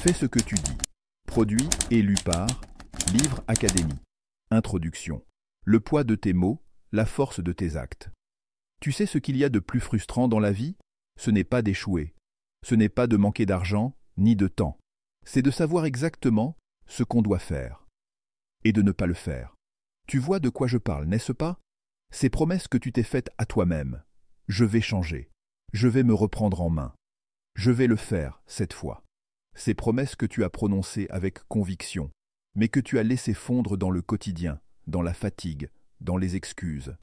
Fais ce que tu dis. Produit et lu par Livre Académie. Introduction. Le poids de tes mots, la force de tes actes. Tu sais ce qu'il y a de plus frustrant dans la vie? Ce n'est pas d'échouer. Ce n'est pas de manquer d'argent, ni de temps. C'est de savoir exactement ce qu'on doit faire. Et de ne pas le faire. Tu vois de quoi je parle, n'est-ce pas? Ces promesses que tu t'es faites à toi-même. Je vais changer. Je vais me reprendre en main. Je vais le faire, cette fois. Ces promesses que tu as prononcées avec conviction, mais que tu as laissées fondre dans le quotidien, dans la fatigue, dans les excuses.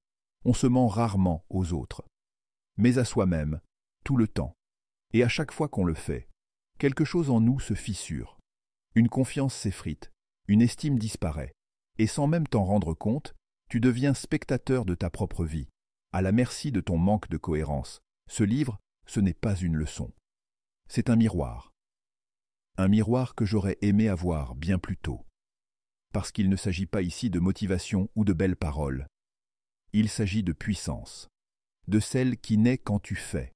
On se ment rarement aux autres, mais à soi-même, tout le temps. Et à chaque fois qu'on le fait, quelque chose en nous se fissure. Une confiance s'effrite, une estime disparaît, et sans même t'en rendre compte, tu deviens spectateur de ta propre vie, à la merci de ton manque de cohérence. Ce livre, ce n'est pas une leçon. C'est un miroir. Un miroir que j'aurais aimé avoir bien plus tôt. Parce qu'il ne s'agit pas ici de motivation ou de belles paroles. Il s'agit de puissance, de celle qui naît quand tu fais,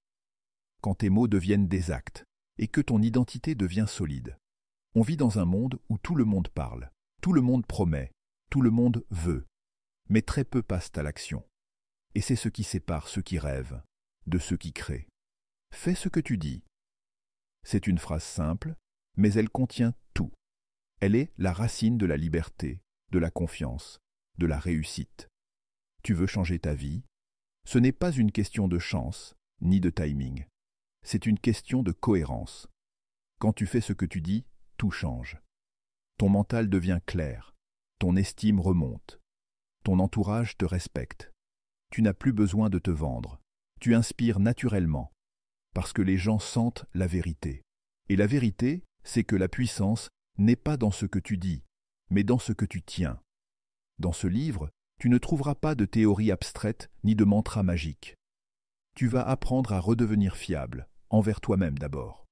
quand tes mots deviennent des actes, et que ton identité devient solide. On vit dans un monde où tout le monde parle, tout le monde promet, tout le monde veut, mais très peu passent à l'action. Et c'est ce qui sépare ceux qui rêvent de ceux qui créent. Fais ce que tu dis. C'est une phrase simple, mais elle contient tout. Elle est la racine de la liberté, de la confiance, de la réussite. Tu veux changer ta vie? Ce n'est pas une question de chance, ni de timing. C'est une question de cohérence. Quand tu fais ce que tu dis, tout change. Ton mental devient clair, ton estime remonte, ton entourage te respecte. Tu n'as plus besoin de te vendre. Tu inspires naturellement, parce que les gens sentent la vérité. Et la vérité, c'est que la puissance n'est pas dans ce que tu dis, mais dans ce que tu tiens. Dans ce livre, tu ne trouveras pas de théories abstraites ni de mantras magiques. Tu vas apprendre à redevenir fiable, envers toi-même d'abord.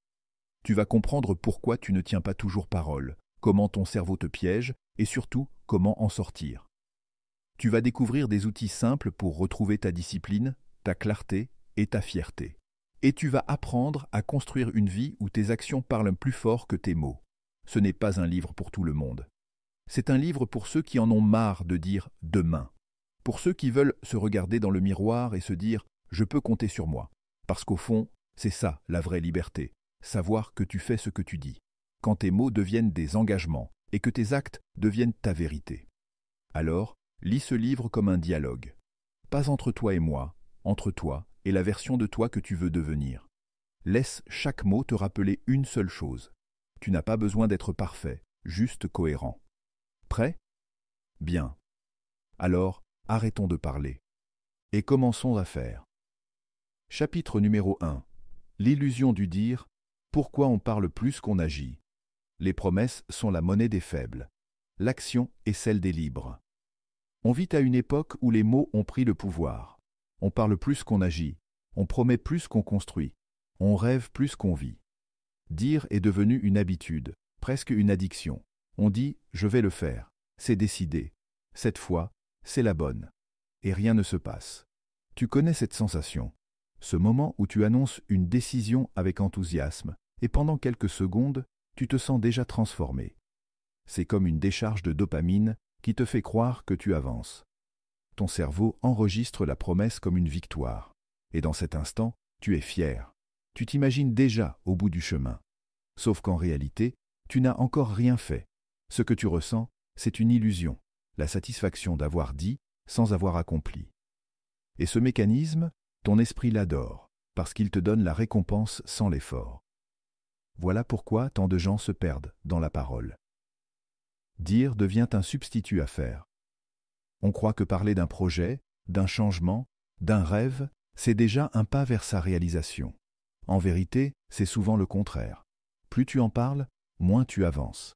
Tu vas comprendre pourquoi tu ne tiens pas toujours parole, comment ton cerveau te piège et surtout comment en sortir. Tu vas découvrir des outils simples pour retrouver ta discipline, ta clarté et ta fierté. Et tu vas apprendre à construire une vie où tes actions parlent plus fort que tes mots. Ce n'est pas un livre pour tout le monde. C'est un livre pour ceux qui en ont marre de dire « demain ». Pour ceux qui veulent se regarder dans le miroir et se dire « je peux compter sur moi ». Parce qu'au fond, c'est ça la vraie liberté. Savoir que tu fais ce que tu dis. Quand tes mots deviennent des engagements et que tes actes deviennent ta vérité. Alors, lis ce livre comme un dialogue. Pas entre toi et moi, entre toi et la version de toi que tu veux devenir. Laisse chaque mot te rappeler une seule chose. Tu n'as pas besoin d'être parfait, juste cohérent. Prêt? Bien. Alors, arrêtons de parler. Et commençons à faire. Chapitre numéro 1. L'illusion du dire. Pourquoi on parle plus qu'on agit? Les promesses sont la monnaie des faibles. L'action est celle des libres. On vit à une époque où les mots ont pris le pouvoir. On parle plus qu'on agit. On promet plus qu'on construit. On rêve plus qu'on vit. Dire est devenu une habitude, presque une addiction. On dit « je vais le faire ». C'est décidé. Cette fois, c'est la bonne. Et rien ne se passe. Tu connais cette sensation. Ce moment où tu annonces une décision avec enthousiasme, et pendant quelques secondes, tu te sens déjà transformé. C'est comme une décharge de dopamine qui te fait croire que tu avances. Ton cerveau enregistre la promesse comme une victoire. Et dans cet instant, tu es fier. Tu t'imagines déjà au bout du chemin. Sauf qu'en réalité, tu n'as encore rien fait. Ce que tu ressens, c'est une illusion, la satisfaction d'avoir dit sans avoir accompli. Et ce mécanisme, ton esprit l'adore, parce qu'il te donne la récompense sans l'effort. Voilà pourquoi tant de gens se perdent dans la parole. Dire devient un substitut à faire. On croit que parler d'un projet, d'un changement, d'un rêve, c'est déjà un pas vers sa réalisation. En vérité, c'est souvent le contraire. Plus tu en parles, moins tu avances.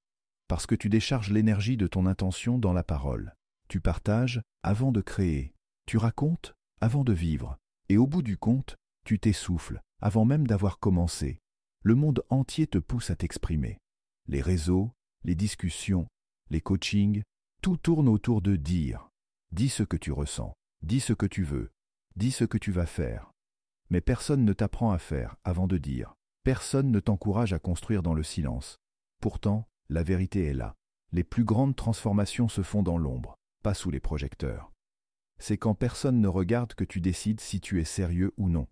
Parce que tu décharges l'énergie de ton intention dans la parole. Tu partages avant de créer. Tu racontes avant de vivre. Et au bout du compte, tu t'essouffles avant même d'avoir commencé. Le monde entier te pousse à t'exprimer. Les réseaux, les discussions, les coachings, tout tourne autour de dire. Dis ce que tu ressens, dis ce que tu veux, dis ce que tu vas faire. Mais personne ne t'apprend à faire avant de dire. Personne ne t'encourage à construire dans le silence. Pourtant, la vérité est là. Les plus grandes transformations se font dans l'ombre, pas sous les projecteurs. C'est quand personne ne regarde que tu décides si tu es sérieux ou non.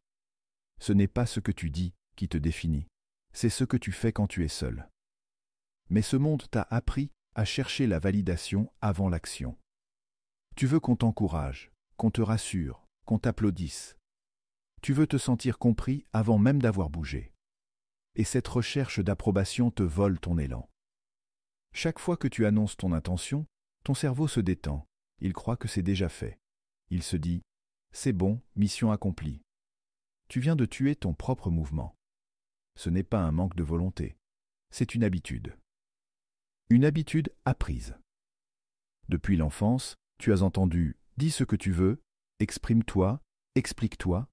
Ce n'est pas ce que tu dis qui te définit, c'est ce que tu fais quand tu es seul. Mais ce monde t'a appris à chercher la validation avant l'action. Tu veux qu'on t'encourage, qu'on te rassure, qu'on t'applaudisse. Tu veux te sentir compris avant même d'avoir bougé. Et cette recherche d'approbation te vole ton élan. Chaque fois que tu annonces ton intention, ton cerveau se détend. Il croit que c'est déjà fait. Il se dit « C'est bon, mission accomplie ». Tu viens de tuer ton propre mouvement. Ce n'est pas un manque de volonté, c'est une habitude. Une habitude apprise. Depuis l'enfance, tu as entendu « dis ce que tu veux, exprime-toi, explique-toi »,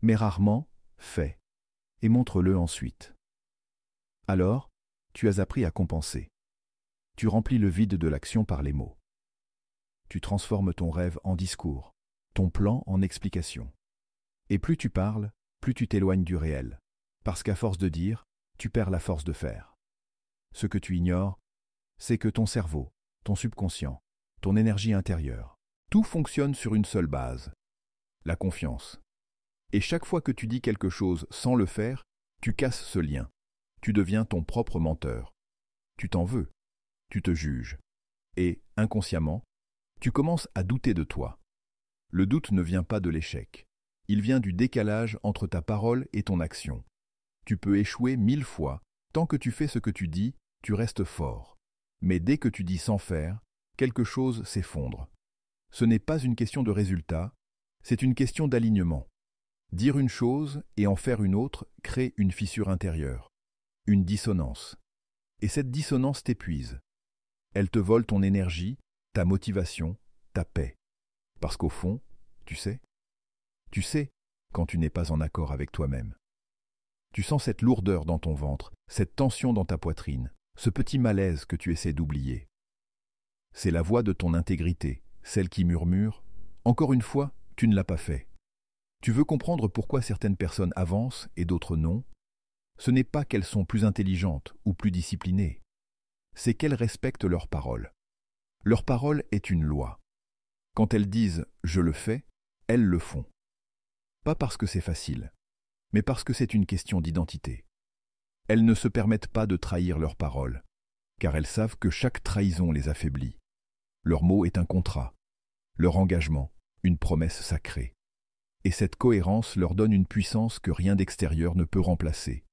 mais rarement « fais » et montre-le ensuite. Alors, tu as appris à compenser. Tu remplis le vide de l'action par les mots. Tu transformes ton rêve en discours, ton plan en explication. Et plus tu parles, plus tu t'éloignes du réel, parce qu'à force de dire, tu perds la force de faire. Ce que tu ignores, c'est que ton cerveau, ton subconscient, ton énergie intérieure, tout fonctionne sur une seule base, la confiance. Et chaque fois que tu dis quelque chose sans le faire, tu casses ce lien. Tu deviens ton propre menteur. Tu t'en veux, tu te juges. Et, inconsciemment, tu commences à douter de toi. Le doute ne vient pas de l'échec. Il vient du décalage entre ta parole et ton action. Tu peux échouer 1000 fois. Tant que tu fais ce que tu dis, tu restes fort. Mais dès que tu dis sans faire, quelque chose s'effondre. Ce n'est pas une question de résultat, c'est une question d'alignement. Dire une chose et en faire une autre crée une fissure intérieure, une dissonance. Et cette dissonance t'épuise. Elle te vole ton énergie, ta motivation, ta paix. Parce qu'au fond, tu sais quand tu n'es pas en accord avec toi-même. Tu sens cette lourdeur dans ton ventre, cette tension dans ta poitrine, ce petit malaise que tu essaies d'oublier. C'est la voix de ton intégrité, celle qui murmure « Encore une fois, tu ne l'as pas fait ». Tu veux comprendre pourquoi certaines personnes avancent et d'autres non? Ce n'est pas qu'elles sont plus intelligentes ou plus disciplinées, c'est qu'elles respectent leurs paroles. Leur parole est une loi. Quand elles disent « je le fais », elles le font. Pas parce que c'est facile, mais parce que c'est une question d'identité. Elles ne se permettent pas de trahir leurs paroles, car elles savent que chaque trahison les affaiblit. Leur mot est un contrat, leur engagement, une promesse sacrée. Et cette cohérence leur donne une puissance que rien d'extérieur ne peut remplacer.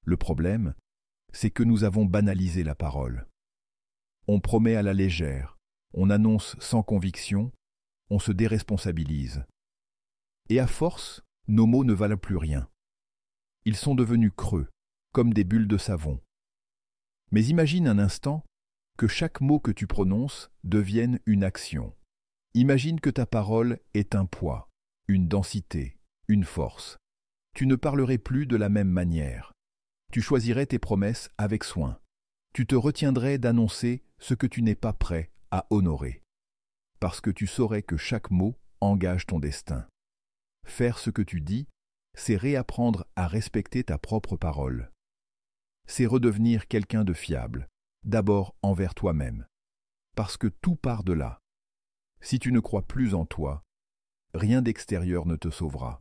Le problème, c'est que nous avons banalisé la parole. On promet à la légère, on annonce sans conviction, on se déresponsabilise. Et à force, nos mots ne valent plus rien. Ils sont devenus creux, comme des bulles de savon. Mais imagine un instant que chaque mot que tu prononces devienne une action. Imagine que ta parole est un poids, une densité, une force. Tu ne parlerais plus de la même manière. Tu choisirais tes promesses avec soin. Tu te retiendrais d'annoncer ce que tu n'es pas prêt à honorer. Parce que tu saurais que chaque mot engage ton destin. Faire ce que tu dis, c'est réapprendre à respecter ta propre parole. C'est redevenir quelqu'un de fiable, d'abord envers toi-même. Parce que tout part de là. Si tu ne crois plus en toi, rien d'extérieur ne te sauvera.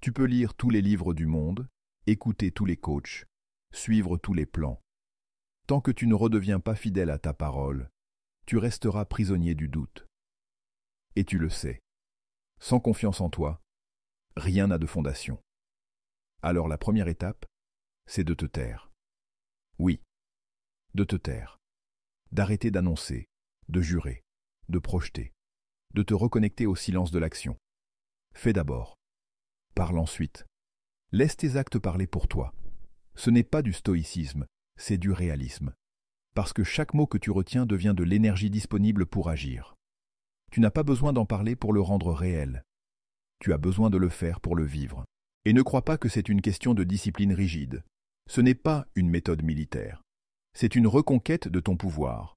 Tu peux lire tous les livres du monde, écouter tous les coachs, suivre tous les plans. Tant que tu ne redeviens pas fidèle à ta parole, tu resteras prisonnier du doute. Et tu le sais. Sans confiance en toi, rien n'a de fondation. Alors la première étape, c'est de te taire. Oui, de te taire. D'arrêter d'annoncer, de jurer, de projeter, de te reconnecter au silence de l'action. Fais d'abord. Parle ensuite. Laisse tes actes parler pour toi. Ce n'est pas du stoïcisme, c'est du réalisme. Parce que chaque mot que tu retiens devient de l'énergie disponible pour agir. Tu n'as pas besoin d'en parler pour le rendre réel. Tu as besoin de le faire pour le vivre. Et ne crois pas que c'est une question de discipline rigide. Ce n'est pas une méthode militaire. C'est une reconquête de ton pouvoir.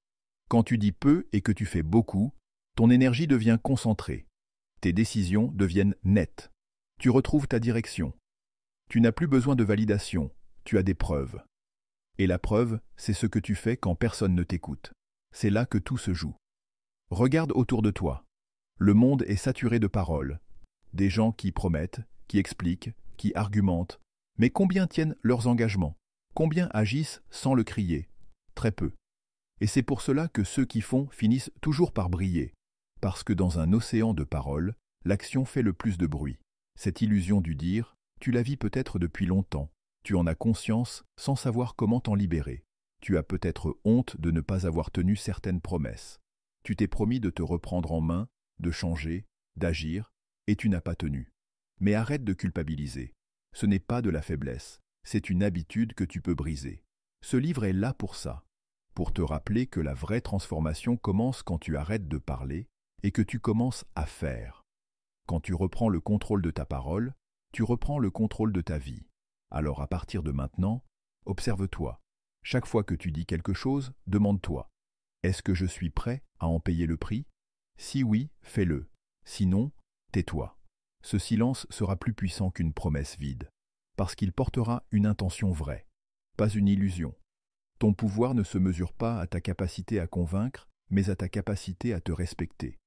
Quand tu dis peu et que tu fais beaucoup, ton énergie devient concentrée. Tes décisions deviennent nettes. Tu retrouves ta direction. Tu n'as plus besoin de validation, tu as des preuves. Et la preuve, c'est ce que tu fais quand personne ne t'écoute. C'est là que tout se joue. Regarde autour de toi. Le monde est saturé de paroles. Des gens qui promettent, qui expliquent, qui argumentent. Mais combien tiennent leurs engagements? Combien agissent sans le crier? Très peu. Et c'est pour cela que ceux qui font finissent toujours par briller. Parce que dans un océan de paroles, l'action fait le plus de bruit. Cette illusion du dire, tu la vis peut-être depuis longtemps. Tu en as conscience sans savoir comment t'en libérer. Tu as peut-être honte de ne pas avoir tenu certaines promesses. Tu t'es promis de te reprendre en main, de changer, d'agir, et tu n'as pas tenu. Mais arrête de culpabiliser. Ce n'est pas de la faiblesse, c'est une habitude que tu peux briser. Ce livre est là pour ça, pour te rappeler que la vraie transformation commence quand tu arrêtes de parler et que tu commences à faire. Quand tu reprends le contrôle de ta parole, tu reprends le contrôle de ta vie. Alors à partir de maintenant, observe-toi. Chaque fois que tu dis quelque chose, demande-toi: est-ce que je suis prêt à en payer le prix? Si oui, fais-le. Sinon, tais-toi. Ce silence sera plus puissant qu'une promesse vide, parce qu'il portera une intention vraie, pas une illusion. Ton pouvoir ne se mesure pas à ta capacité à convaincre, mais à ta capacité à te respecter.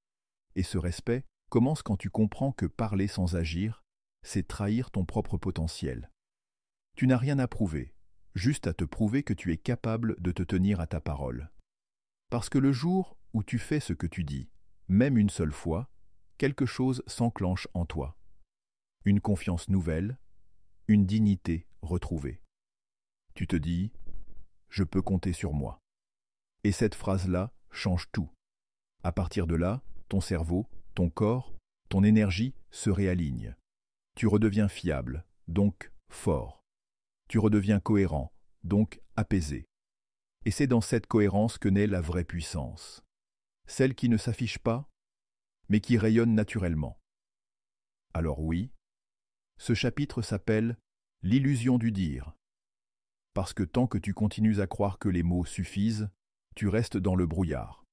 Et ce respect commence quand tu comprends que parler sans agir, c'est trahir ton propre potentiel. Tu n'as rien à prouver, juste à te prouver que tu es capable de te tenir à ta parole. Parce que le jour où tu fais ce que tu dis, même une seule fois, quelque chose s'enclenche en toi. Une confiance nouvelle, une dignité retrouvée. Tu te dis: je peux compter sur moi. Et cette phrase-là change tout. À partir de là, ton cerveau, ton corps, ton énergie se réalignent. Tu redeviens fiable, donc fort. Tu redeviens cohérent, donc apaisé. Et c'est dans cette cohérence que naît la vraie puissance. Celle qui ne s'affiche pas, mais qui rayonne naturellement. Alors oui, ce chapitre s'appelle « L'illusion du dire ». Parce que tant que tu continues à croire que les mots suffisent, tu restes dans le brouillard.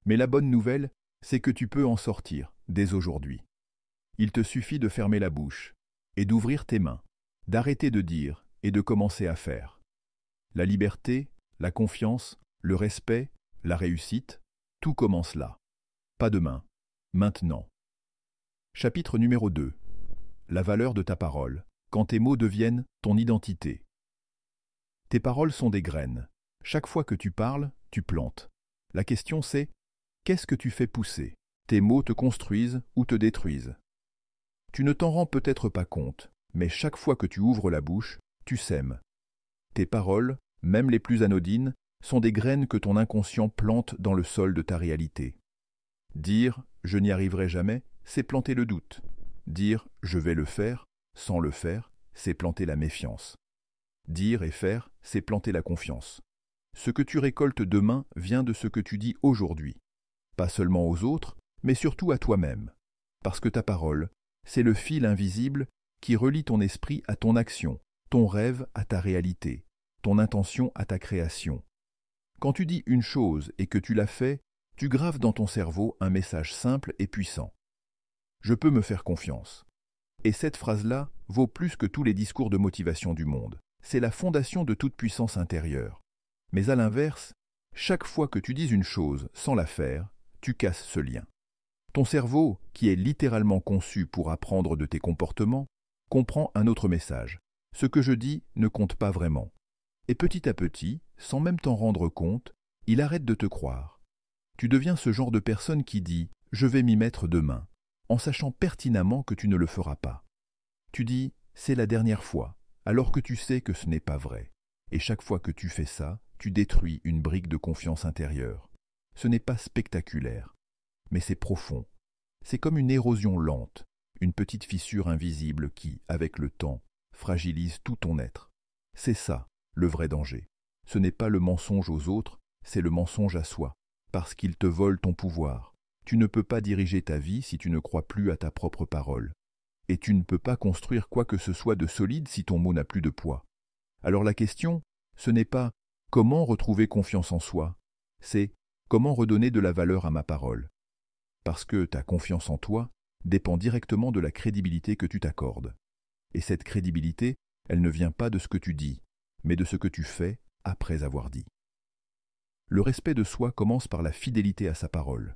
Mais la bonne nouvelle, c'est que tu peux en sortir dès aujourd'hui. Il te suffit de fermer la bouche et d'ouvrir tes mains, d'arrêter de dire et de commencer à faire. La liberté, la confiance, le respect, la réussite, tout commence là. Pas demain, maintenant. Chapitre numéro 2. La valeur de ta parole, quand tes mots deviennent ton identité. Tes paroles sont des graines. Chaque fois que tu parles, tu plantes. La question c'est: qu'est-ce que tu fais pousser? Tes mots te construisent ou te détruisent. Tu ne t'en rends peut-être pas compte, mais chaque fois que tu ouvres la bouche, tu sèmes. Tes paroles, même les plus anodines, sont des graines que ton inconscient plante dans le sol de ta réalité. Dire « je n'y arriverai jamais », c'est planter le doute. Dire « je vais le faire », sans le faire, c'est planter la méfiance. Dire et faire, c'est planter la confiance. Ce que tu récoltes demain vient de ce que tu dis aujourd'hui. Pas seulement aux autres, mais surtout à toi-même. Parce que ta parole, c'est le fil invisible qui relie ton esprit à ton action, ton rêve à ta réalité, ton intention à ta création. Quand tu dis une chose et que tu la fais, tu graves dans ton cerveau un message simple et puissant. Je peux me faire confiance. Et cette phrase-là vaut plus que tous les discours de motivation du monde. C'est la fondation de toute puissance intérieure. Mais à l'inverse, chaque fois que tu dis une chose sans la faire, tu casses ce lien. Ton cerveau, qui est littéralement conçu pour apprendre de tes comportements, comprend un autre message. Ce que je dis ne compte pas vraiment. Et petit à petit, sans même t'en rendre compte, il arrête de te croire. Tu deviens ce genre de personne qui dit « je vais m'y mettre demain », en sachant pertinemment que tu ne le feras pas. Tu dis « c'est la dernière fois », alors que tu sais que ce n'est pas vrai. Et chaque fois que tu fais ça, tu détruis une brique de confiance intérieure. Ce n'est pas spectaculaire, mais c'est profond. C'est comme une érosion lente, une petite fissure invisible qui, avec le temps, fragilise tout ton être. C'est ça, le vrai danger. Ce n'est pas le mensonge aux autres, c'est le mensonge à soi, parce qu'il te vole ton pouvoir. Tu ne peux pas diriger ta vie si tu ne crois plus à ta propre parole. Et tu ne peux pas construire quoi que ce soit de solide si ton mot n'a plus de poids. Alors la question, ce n'est pas comment retrouver confiance en soi, c'est comment redonner de la valeur à ma parole. Parce que ta confiance en toi dépend directement de la crédibilité que tu t'accordes. Et cette crédibilité, elle ne vient pas de ce que tu dis, mais de ce que tu fais après avoir dit. Le respect de soi commence par la fidélité à sa parole.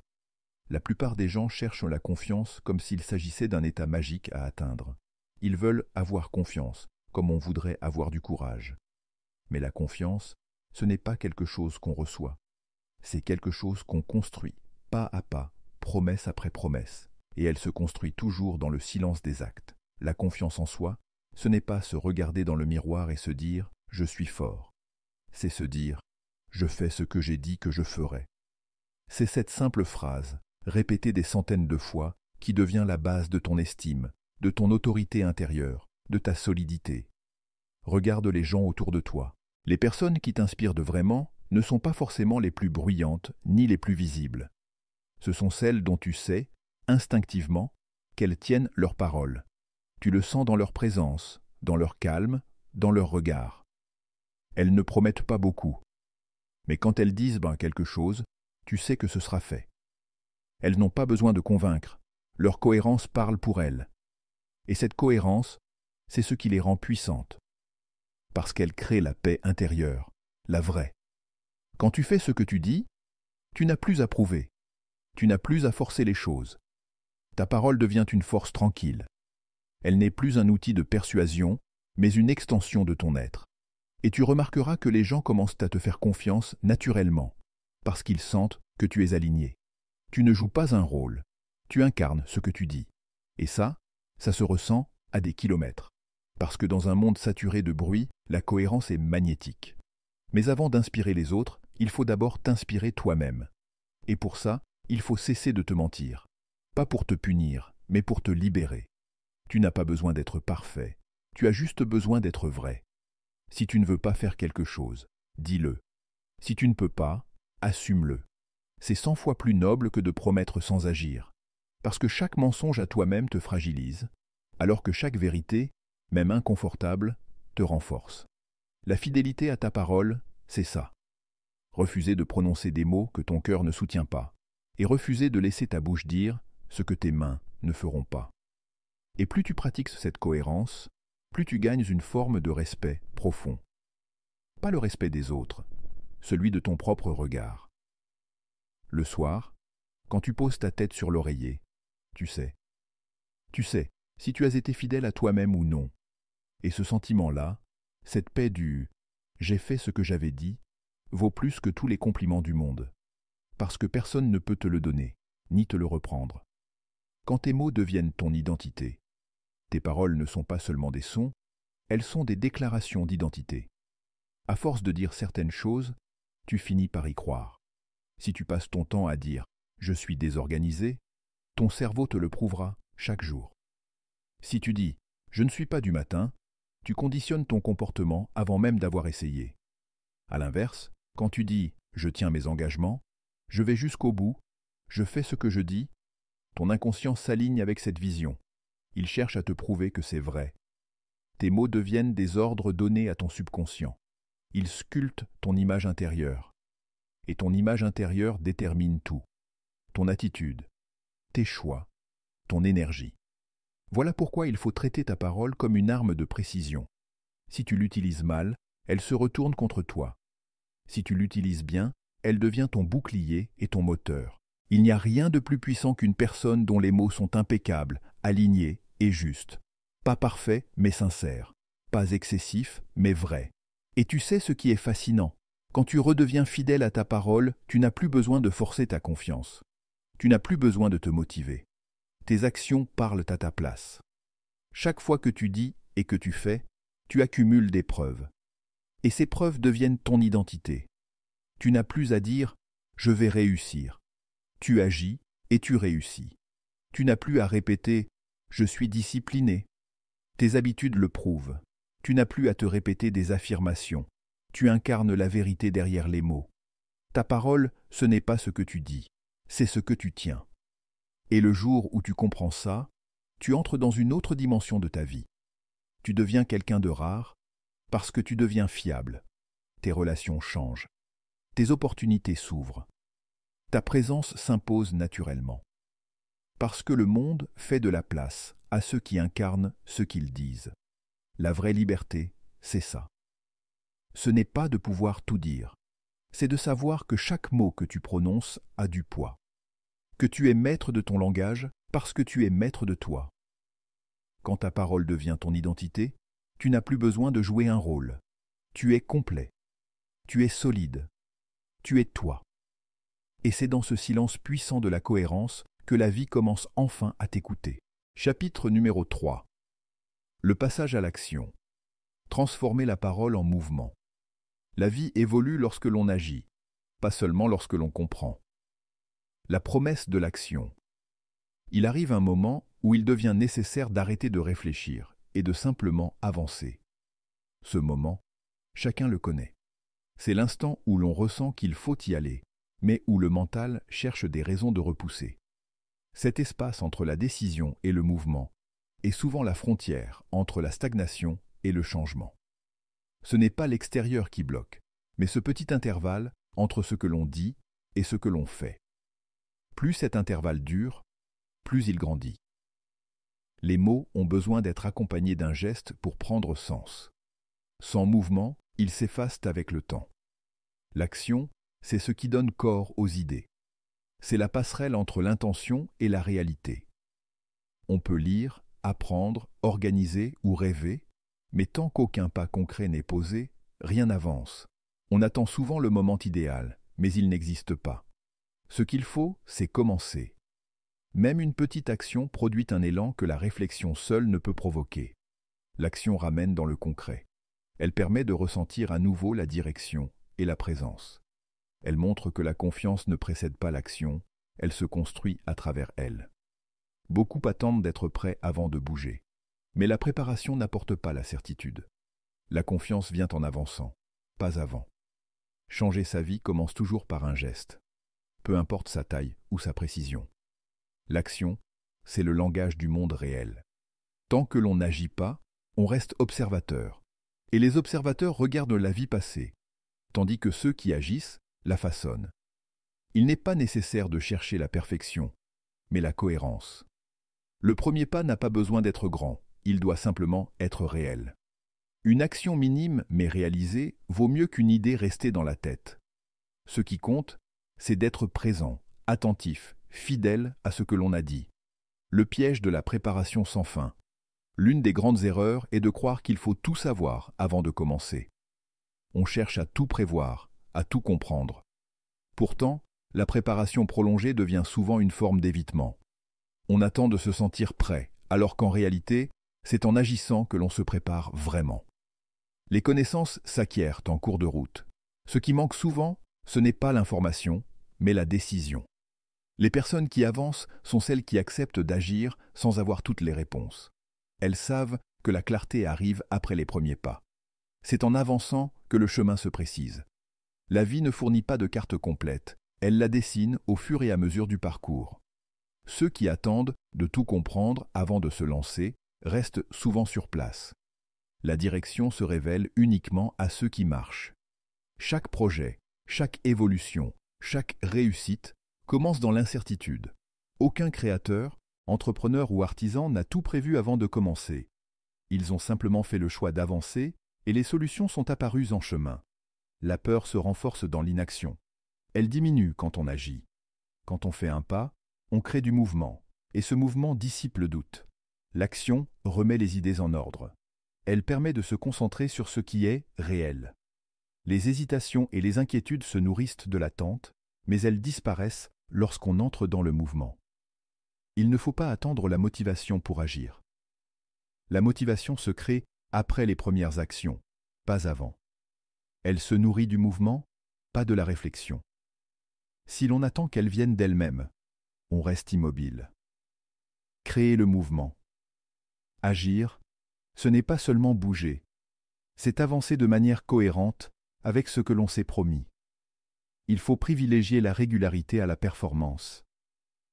La plupart des gens cherchent la confiance comme s'il s'agissait d'un état magique à atteindre. Ils veulent avoir confiance, comme on voudrait avoir du courage. Mais la confiance, ce n'est pas quelque chose qu'on reçoit. C'est quelque chose qu'on construit, pas à pas, promesse après promesse. Et elle se construit toujours dans le silence des actes. La confiance en soi, ce n'est pas se regarder dans le miroir et se dire « je suis fort ». C'est se dire « je fais ce que j'ai dit que je ferai ». C'est cette simple phrase, répétée des centaines de fois, qui devient la base de ton estime, de ton autorité intérieure, de ta solidité. Regarde les gens autour de toi. Les personnes qui t'inspirent de vraiment ne sont pas forcément les plus bruyantes ni les plus visibles. Ce sont celles dont tu sais, instinctivement, qu'elles tiennent leur parole. Tu le sens dans leur présence, dans leur calme, dans leur regard. Elles ne promettent pas beaucoup. Mais quand elles disent quelque chose, tu sais que ce sera fait. Elles n'ont pas besoin de convaincre. Leur cohérence parle pour elles. Et cette cohérence, c'est ce qui les rend puissantes. Parce qu'elles créent la paix intérieure, la vraie. Quand tu fais ce que tu dis, tu n'as plus à prouver. Tu n'as plus à forcer les choses. Ta parole devient une force tranquille. Elle n'est plus un outil de persuasion, mais une extension de ton être. Et tu remarqueras que les gens commencent à te faire confiance naturellement, parce qu'ils sentent que tu es aligné. Tu ne joues pas un rôle, tu incarnes ce que tu dis. Et ça se ressent à des kilomètres. Parce que dans un monde saturé de bruit, la cohérence est magnétique. Mais avant d'inspirer les autres, il faut d'abord t'inspirer toi-même. Et pour ça, il faut cesser de te mentir. Pas pour te punir, mais pour te libérer. Tu n'as pas besoin d'être parfait, tu as juste besoin d'être vrai. Si tu ne veux pas faire quelque chose, dis-le. Si tu ne peux pas, assume-le. C'est 100 fois plus noble que de promettre sans agir. Parce que chaque mensonge à toi-même te fragilise, alors que chaque vérité, même inconfortable, te renforce. La fidélité à ta parole, c'est ça. Refuser de prononcer des mots que ton cœur ne soutient pas, et refuser de laisser ta bouche dire ce que tes mains ne feront pas. Et plus tu pratiques cette cohérence, plus tu gagnes une forme de respect profond. Pas le respect des autres, celui de ton propre regard. Le soir, quand tu poses ta tête sur l'oreiller, tu sais. Tu sais si tu as été fidèle à toi-même ou non. Et ce sentiment-là, cette paix du « j'ai fait ce que j'avais dit » vaut plus que tous les compliments du monde. Parce que personne ne peut te le donner, ni te le reprendre. Quand tes mots deviennent ton identité, tes paroles ne sont pas seulement des sons, elles sont des déclarations d'identité. À force de dire certaines choses, tu finis par y croire. Si tu passes ton temps à dire « je suis désorganisé », ton cerveau te le prouvera chaque jour. Si tu dis « je ne suis pas du matin », tu conditionnes ton comportement avant même d'avoir essayé. À l'inverse, quand tu dis « je tiens mes engagements », « je vais jusqu'au bout »,« je fais ce que je dis », ton inconscient s'aligne avec cette vision. Il cherche à te prouver que c'est vrai. Tes mots deviennent des ordres donnés à ton subconscient. Ils sculptent ton image intérieure. Et ton image intérieure détermine tout. Ton attitude, tes choix, ton énergie. Voilà pourquoi il faut traiter ta parole comme une arme de précision. Si tu l'utilises mal, elle se retourne contre toi. Si tu l'utilises bien, elle devient ton bouclier et ton moteur. Il n'y a rien de plus puissant qu'une personne dont les mots sont impeccables, alignés et justes. Pas parfaits, mais sincères. Pas excessifs, mais vrais. Et tu sais ce qui est fascinant. Quand tu redeviens fidèle à ta parole, tu n'as plus besoin de forcer ta confiance. Tu n'as plus besoin de te motiver. Tes actions parlent à ta place. Chaque fois que tu dis et que tu fais, tu accumules des preuves. Et ces preuves deviennent ton identité. Tu n'as plus à dire « je vais réussir ». Tu agis et tu réussis. Tu n'as plus à répéter « je suis discipliné ». Tes habitudes le prouvent. Tu n'as plus à te répéter des affirmations. Tu incarnes la vérité derrière les mots. Ta parole, ce n'est pas ce que tu dis, c'est ce que tu tiens. Et le jour où tu comprends ça, tu entres dans une autre dimension de ta vie. Tu deviens quelqu'un de rare parce que tu deviens fiable. Tes relations changent. Tes opportunités s'ouvrent. Ta présence s'impose naturellement. Parce que le monde fait de la place à ceux qui incarnent ce qu'ils disent. La vraie liberté, c'est ça. ce n'est pas de pouvoir tout dire. C'est de savoir que chaque mot que tu prononces a du poids. Que tu es maître de ton langage parce que tu es maître de toi. Quand ta parole devient ton identité, tu n'as plus besoin de jouer un rôle. Tu es complet. Tu es solide. Tu es toi. Et c'est dans ce silence puissant de la cohérence que la vie commence enfin à t'écouter. Chapitre numéro 3. Le passage à l'action. Transformer la parole en mouvement. La vie évolue lorsque l'on agit, pas seulement lorsque l'on comprend. La promesse de l'action. Il arrive un moment où il devient nécessaire d'arrêter de réfléchir et de simplement avancer. Ce moment, chacun le connaît. C'est l'instant où l'on ressent qu'il faut y aller, mais où le mental cherche des raisons de repousser. Cet espace entre la décision et le mouvement est souvent la frontière entre la stagnation et le changement. Ce n'est pas l'extérieur qui bloque, mais ce petit intervalle entre ce que l'on dit et ce que l'on fait. Plus cet intervalle dure, plus il grandit. Les mots ont besoin d'être accompagnés d'un geste pour prendre sens. Sans mouvement, ils s'effacent avec le temps. L'action, c'est ce qui donne corps aux idées. C'est la passerelle entre l'intention et la réalité. On peut lire, apprendre, organiser ou rêver, mais tant qu'aucun pas concret n'est posé, rien n'avance. On attend souvent le moment idéal, mais il n'existe pas. Ce qu'il faut, c'est commencer. Même une petite action produit un élan que la réflexion seule ne peut provoquer. L'action ramène dans le concret. Elle permet de ressentir à nouveau la direction et la présence. Elle montre que la confiance ne précède pas l'action, elle se construit à travers elle. Beaucoup attendent d'être prêts avant de bouger. Mais la préparation n'apporte pas la certitude. La confiance vient en avançant, pas avant. Changer sa vie commence toujours par un geste, peu importe sa taille ou sa précision. L'action, c'est le langage du monde réel. Tant que l'on n'agit pas, on reste observateur. Et les observateurs regardent la vie passer, tandis que ceux qui agissent la façonnent. Il n'est pas nécessaire de chercher la perfection, mais la cohérence. Le premier pas n'a pas besoin d'être grand. Il doit simplement être réel. Une action minime mais réalisée vaut mieux qu'une idée restée dans la tête. Ce qui compte, c'est d'être présent, attentif, fidèle à ce que l'on a dit. Le piège de la préparation sans fin. L'une des grandes erreurs est de croire qu'il faut tout savoir avant de commencer. On cherche à tout prévoir, à tout comprendre. Pourtant, la préparation prolongée devient souvent une forme d'évitement. On attend de se sentir prêt, alors qu'en réalité, c'est en agissant que l'on se prépare vraiment. Les connaissances s'acquièrent en cours de route. Ce qui manque souvent, ce n'est pas l'information, mais la décision. Les personnes qui avancent sont celles qui acceptent d'agir sans avoir toutes les réponses. Elles savent que la clarté arrive après les premiers pas. C'est en avançant que le chemin se précise. La vie ne fournit pas de carte complète, elle la dessine au fur et à mesure du parcours. Ceux qui attendent de tout comprendre avant de se lancer restent souvent sur place. La direction se révèle uniquement à ceux qui marchent. Chaque projet, chaque évolution, chaque réussite commence dans l'incertitude. Aucun créateur, entrepreneur ou artisan n'a tout prévu avant de commencer. Ils ont simplement fait le choix d'avancer et les solutions sont apparues en chemin. La peur se renforce dans l'inaction. Elle diminue quand on agit. Quand on fait un pas, on crée du mouvement, et ce mouvement dissipe le doute. L'action remet les idées en ordre. Elle permet de se concentrer sur ce qui est réel. Les hésitations et les inquiétudes se nourrissent de l'attente, mais elles disparaissent lorsqu'on entre dans le mouvement. Il ne faut pas attendre la motivation pour agir. La motivation se crée après les premières actions, pas avant. Elle se nourrit du mouvement, pas de la réflexion. Si l'on attend qu'elle vienne d'elle-même, on reste immobile. Créer le mouvement. Agir, ce n'est pas seulement bouger, c'est avancer de manière cohérente avec ce que l'on s'est promis. Il faut privilégier la régularité à la performance.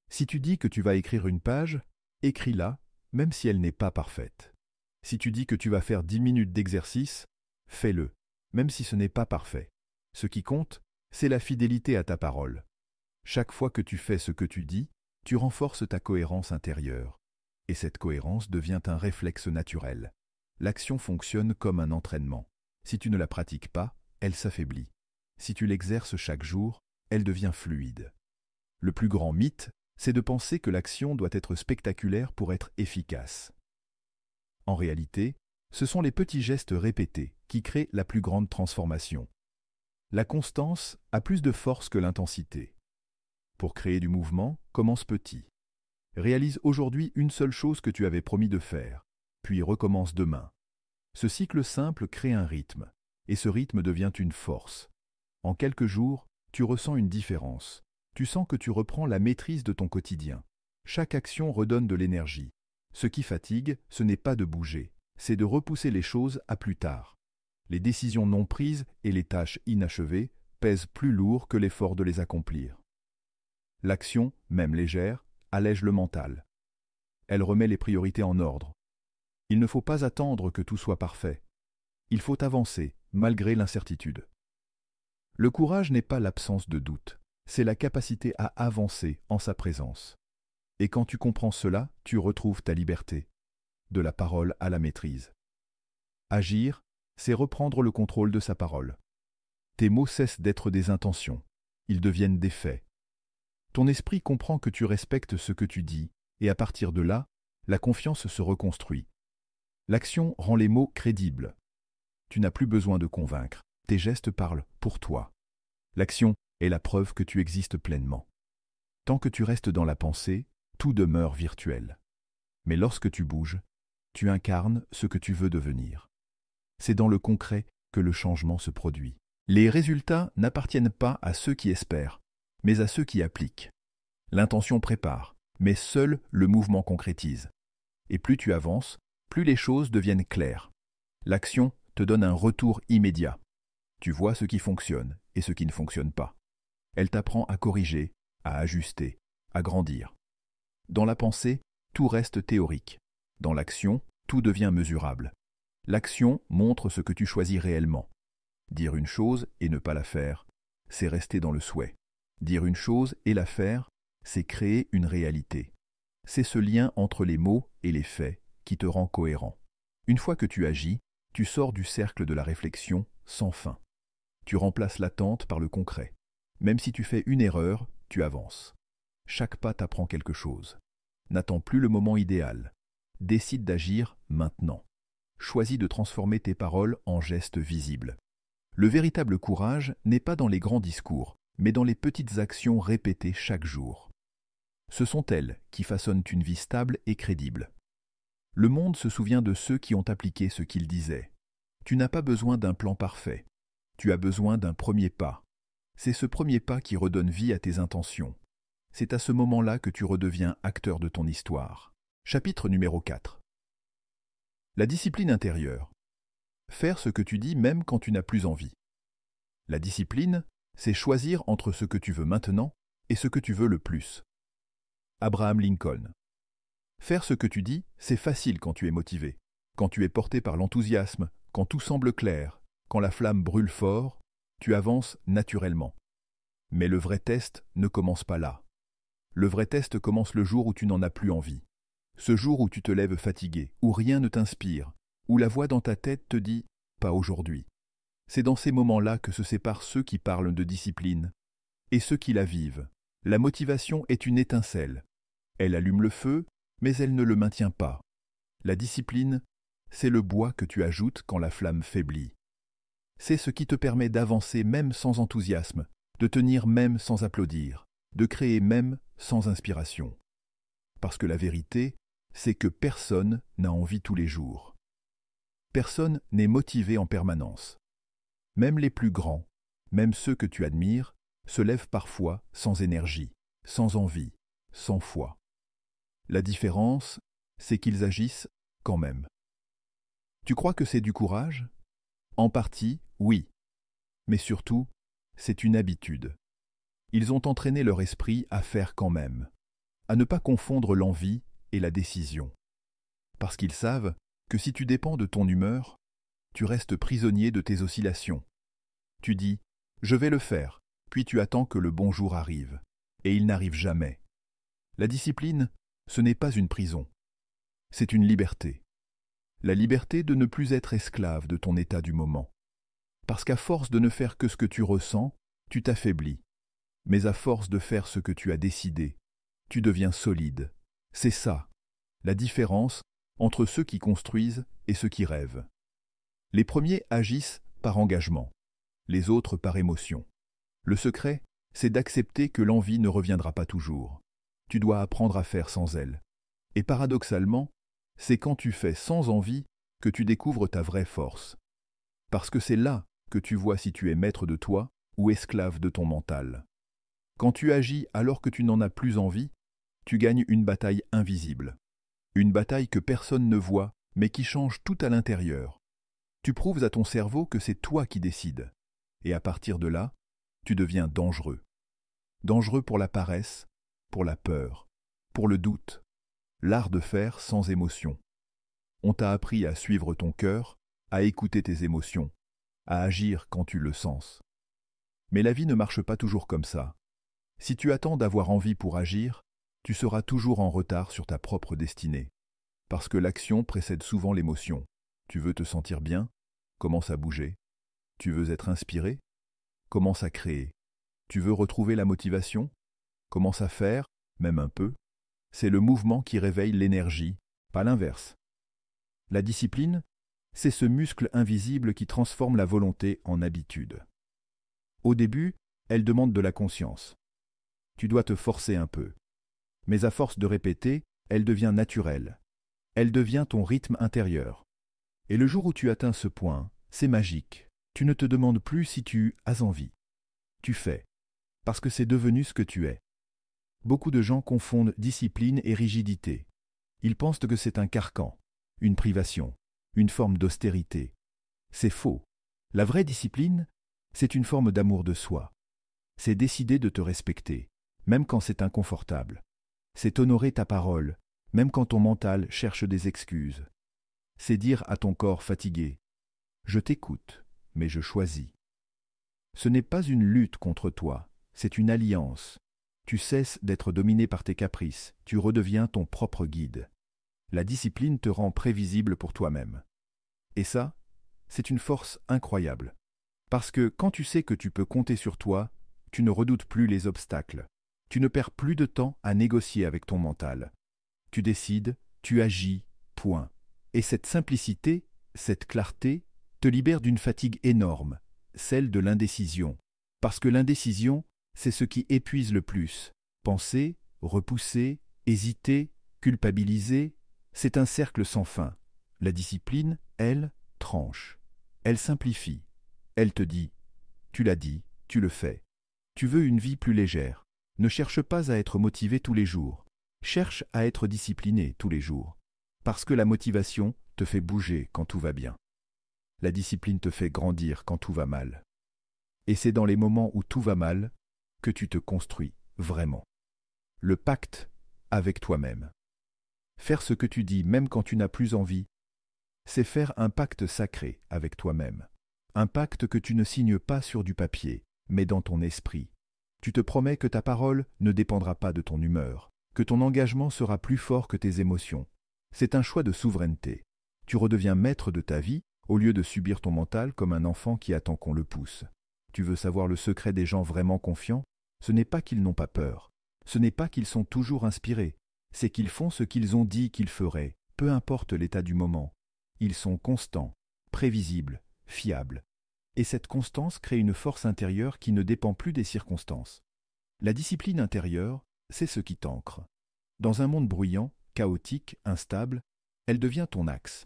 Si tu dis que tu vas écrire une page, écris-la, même si elle n'est pas parfaite. Si tu dis que tu vas faire 10 minutes d'exercice, fais-le, même si ce n'est pas parfait. Ce qui compte, c'est la fidélité à ta parole. Chaque fois que tu fais ce que tu dis, tu renforces ta cohérence intérieure. Et cette cohérence devient un réflexe naturel. L'action fonctionne comme un entraînement. Si tu ne la pratiques pas, elle s'affaiblit. Si tu l'exerces chaque jour, elle devient fluide. Le plus grand mythe, c'est de penser que l'action doit être spectaculaire pour être efficace. En réalité, ce sont les petits gestes répétés qui créent la plus grande transformation. La constance a plus de force que l'intensité. Pour créer du mouvement, commence petit. Réalise aujourd'hui une seule chose que tu avais promis de faire, puis recommence demain. Ce cycle simple crée un rythme, et ce rythme devient une force. En quelques jours, tu ressens une différence. Tu sens que tu reprends la maîtrise de ton quotidien. Chaque action redonne de l'énergie. Ce qui fatigue, ce n'est pas de bouger, c'est de repousser les choses à plus tard. Les décisions non prises et les tâches inachevées pèsent plus lourd que l'effort de les accomplir. L'action, même légère, allège le mental. Elle remet les priorités en ordre. Il ne faut pas attendre que tout soit parfait. Il faut avancer, malgré l'incertitude. Le courage n'est pas l'absence de doute, c'est la capacité à avancer en sa présence. Et quand tu comprends cela, tu retrouves ta liberté, de la parole à la maîtrise. Agir, c'est reprendre le contrôle de sa parole. Tes mots cessent d'être des intentions, ils deviennent des faits. Ton esprit comprend que tu respectes ce que tu dis, et à partir de là, la confiance se reconstruit. L'action rend les mots crédibles. Tu n'as plus besoin de convaincre, tes gestes parlent pour toi. L'action est la preuve que tu existes pleinement. Tant que tu restes dans la pensée, tout demeure virtuel. Mais lorsque tu bouges, tu incarnes ce que tu veux devenir. C'est dans le concret que le changement se produit. Les résultats n'appartiennent pas à ceux qui espèrent, mais à ceux qui appliquent. L'intention prépare, mais seul le mouvement concrétise. Et plus tu avances, plus les choses deviennent claires. L'action te donne un retour immédiat. Tu vois ce qui fonctionne et ce qui ne fonctionne pas. Elle t'apprend à corriger, à ajuster, à grandir. Dans la pensée, tout reste théorique. Dans l'action, tout devient mesurable. L'action montre ce que tu choisis réellement. Dire une chose et ne pas la faire, c'est rester dans le souhait. Dire une chose et la faire, c'est créer une réalité. C'est ce lien entre les mots et les faits qui te rend cohérent. Une fois que tu agis, tu sors du cercle de la réflexion sans fin. Tu remplaces l'attente par le concret. Même si tu fais une erreur, tu avances. Chaque pas t'apprend quelque chose. N'attends plus le moment idéal. Décide d'agir maintenant. Choisis de transformer tes paroles en gestes visibles. Le véritable courage n'est pas dans les grands discours, mais dans les petites actions répétées chaque jour. Ce sont elles qui façonnent une vie stable et crédible. Le monde se souvient de ceux qui ont appliqué ce qu'ils disaient. Tu n'as pas besoin d'un plan parfait. Tu as besoin d'un premier pas. C'est ce premier pas qui redonne vie à tes intentions. C'est à ce moment-là que tu redeviens acteur de ton histoire. Chapitre numéro 4. La discipline intérieure. Faire ce que tu dis même quand tu n'as plus envie. La discipline, c'est choisir entre ce que tu veux maintenant et ce que tu veux le plus. Abraham Lincoln. Faire ce que tu dis, c'est facile quand tu es motivé, quand tu es porté par l'enthousiasme, quand tout semble clair, quand la flamme brûle fort, tu avances naturellement. Mais le vrai test ne commence pas là. Le vrai test commence le jour où tu n'en as plus envie. Ce jour où tu te lèves fatigué, où rien ne t'inspire, où la voix dans ta tête te dit « pas aujourd'hui ». C'est dans ces moments-là que se séparent ceux qui parlent de discipline et ceux qui la vivent. La motivation est une étincelle. Elle allume le feu, mais elle ne le maintient pas. La discipline, c'est le bois que tu ajoutes quand la flamme faiblit. C'est ce qui te permet d'avancer même sans enthousiasme, de tenir même sans applaudir, de créer même sans inspiration. Parce que la vérité, c'est que personne n'a envie tous les jours. Personne n'est motivé en permanence. Même les plus grands, même ceux que tu admires, se lèvent parfois sans énergie, sans envie, sans foi. La différence, c'est qu'ils agissent quand même. Tu crois que c'est du courage ? En partie, oui. Mais surtout, c'est une habitude. Ils ont entraîné leur esprit à faire quand même, à ne pas confondre l'envie et la décision. Parce qu'ils savent que si tu dépends de ton humeur, tu restes prisonnier de tes oscillations. Tu dis « je vais le faire », puis tu attends que le bon jour arrive. Et il n'arrive jamais. La discipline, ce n'est pas une prison. C'est une liberté. La liberté de ne plus être esclave de ton état du moment. Parce qu'à force de ne faire que ce que tu ressens, tu t'affaiblis. Mais à force de faire ce que tu as décidé, tu deviens solide. C'est ça, la différence entre ceux qui construisent et ceux qui rêvent. Les premiers agissent par engagement, les autres par émotion. Le secret, c'est d'accepter que l'envie ne reviendra pas toujours. Tu dois apprendre à faire sans elle. Et paradoxalement, c'est quand tu fais sans envie que tu découvres ta vraie force. Parce que c'est là que tu vois si tu es maître de toi ou esclave de ton mental. Quand tu agis alors que tu n'en as plus envie, tu gagnes une bataille invisible. Une bataille que personne ne voit, mais qui change tout à l'intérieur. Tu prouves à ton cerveau que c'est toi qui décides. Et à partir de là, tu deviens dangereux. Dangereux pour la paresse, pour la peur, pour le doute. L'art de faire sans émotion. On t'a appris à suivre ton cœur, à écouter tes émotions, à agir quand tu le sens. Mais la vie ne marche pas toujours comme ça. Si tu attends d'avoir envie pour agir, tu seras toujours en retard sur ta propre destinée. Parce que l'action précède souvent l'émotion. Tu veux te sentir bien? Commence à bouger. Tu veux être inspiré? Commence à créer. Tu veux retrouver la motivation? Commence à faire, même un peu. C'est le mouvement qui réveille l'énergie, pas l'inverse. La discipline, c'est ce muscle invisible qui transforme la volonté en habitude. Au début, elle demande de la conscience. Tu dois te forcer un peu. Mais à force de répéter, elle devient naturelle. Elle devient ton rythme intérieur. Et le jour où tu atteins ce point, c'est magique. Tu ne te demandes plus si tu as envie. Tu fais, parce que c'est devenu ce que tu es. Beaucoup de gens confondent discipline et rigidité. Ils pensent que c'est un carcan, une privation, une forme d'austérité. C'est faux. La vraie discipline, c'est une forme d'amour de soi. C'est décider de te respecter, même quand c'est inconfortable. C'est honorer ta parole, même quand ton mental cherche des excuses. C'est dire à ton corps fatigué, « Je t'écoute, mais je choisis ». Ce n'est pas une lutte contre toi, c'est une alliance. Tu cesses d'être dominé par tes caprices, tu redeviens ton propre guide. La discipline te rend prévisible pour toi-même. Et ça, c'est une force incroyable. Parce que quand tu sais que tu peux compter sur toi, tu ne redoutes plus les obstacles. Tu ne perds plus de temps à négocier avec ton mental. Tu décides, tu agis, point. Et cette simplicité, cette clarté, te libère d'une fatigue énorme, celle de l'indécision. Parce que l'indécision, c'est ce qui épuise le plus. Penser, repousser, hésiter, culpabiliser, c'est un cercle sans fin. La discipline, elle, tranche. Elle simplifie. Elle te dit, tu l'as dit, tu le fais. Tu veux une vie plus légère. Ne cherche pas à être motivé tous les jours. Cherche à être discipliné tous les jours. Parce que la motivation te fait bouger quand tout va bien. La discipline te fait grandir quand tout va mal. Et c'est dans les moments où tout va mal que tu te construis vraiment. Le pacte avec toi-même. Faire ce que tu dis même quand tu n'as plus envie, c'est faire un pacte sacré avec toi-même. Un pacte que tu ne signes pas sur du papier, mais dans ton esprit. Tu te promets que ta parole ne dépendra pas de ton humeur, que ton engagement sera plus fort que tes émotions. C'est un choix de souveraineté. Tu redeviens maître de ta vie au lieu de subir ton mental comme un enfant qui attend qu'on le pousse. Tu veux savoir le secret des gens vraiment confiants? Ce n'est pas qu'ils n'ont pas peur. Ce n'est pas qu'ils sont toujours inspirés. C'est qu'ils font ce qu'ils ont dit qu'ils feraient, peu importe l'état du moment. Ils sont constants, prévisibles, fiables. Et cette constance crée une force intérieure qui ne dépend plus des circonstances. La discipline intérieure, c'est ce qui t'ancre. Dans un monde bruyant, chaotique, instable, elle devient ton axe.